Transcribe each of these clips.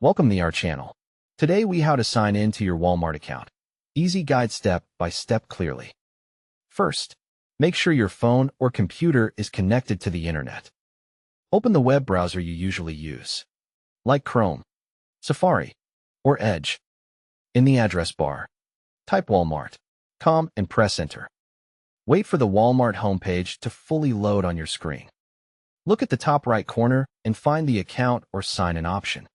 Welcome to our channel. Today we how to sign in to your Walmart account. Easy guide step by step clearly. First, make sure your phone or computer is connected to the internet. Open the web browser you usually use, like Chrome, Safari, or Edge. In the address bar, type walmart.com and press enter. Wait for the Walmart homepage to fully load on your screen. Look at the top right corner and find the account or sign-in option.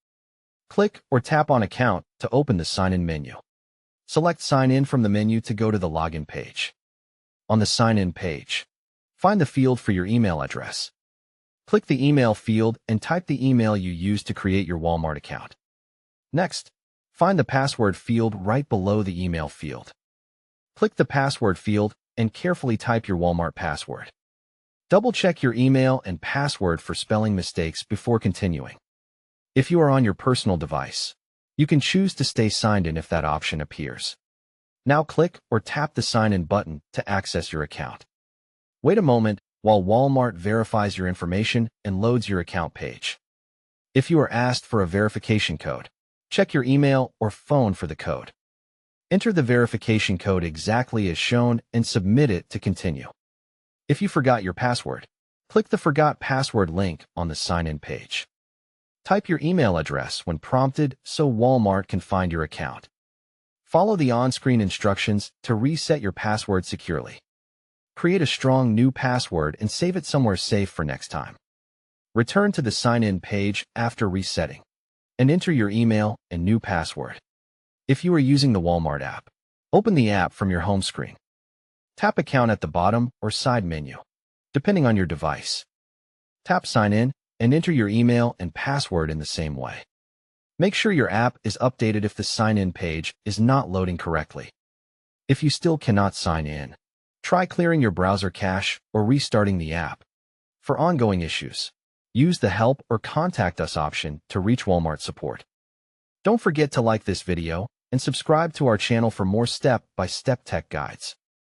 Click or tap on Account to open the sign-in menu. Select Sign In from the menu to go to the login page. On the sign-in page, find the field for your email address. Click the email field and type the email you used to create your Walmart account. Next, find the password field right below the email field. Click the password field and carefully type your Walmart password. Double-check your email and password for spelling mistakes before continuing. If you are on your personal device, you can choose to stay signed in if that option appears. Now click or tap the Sign In button to access your account. Wait a moment while Walmart verifies your information and loads your account page. If you are asked for a verification code, check your email or phone for the code. Enter the verification code exactly as shown and submit it to continue. If you forgot your password, click the Forgot Password link on the sign-in page. Type your email address when prompted so Walmart can find your account. Follow the on-screen instructions to reset your password securely. Create a strong new password and save it somewhere safe for next time. Return to the sign-in page after resetting and enter your email and new password. If you are using the Walmart app, open the app from your home screen. Tap Account at the bottom or side menu, depending on your device. Tap Sign In and enter your email and password in the same way. Make sure your app is updated if the sign-in page is not loading correctly. If you still cannot sign in, try clearing your browser cache or restarting the app. For ongoing issues, use the Help or Contact Us option to reach Walmart support. Don't forget to like this video and subscribe to our channel for more step-by-step tech guides.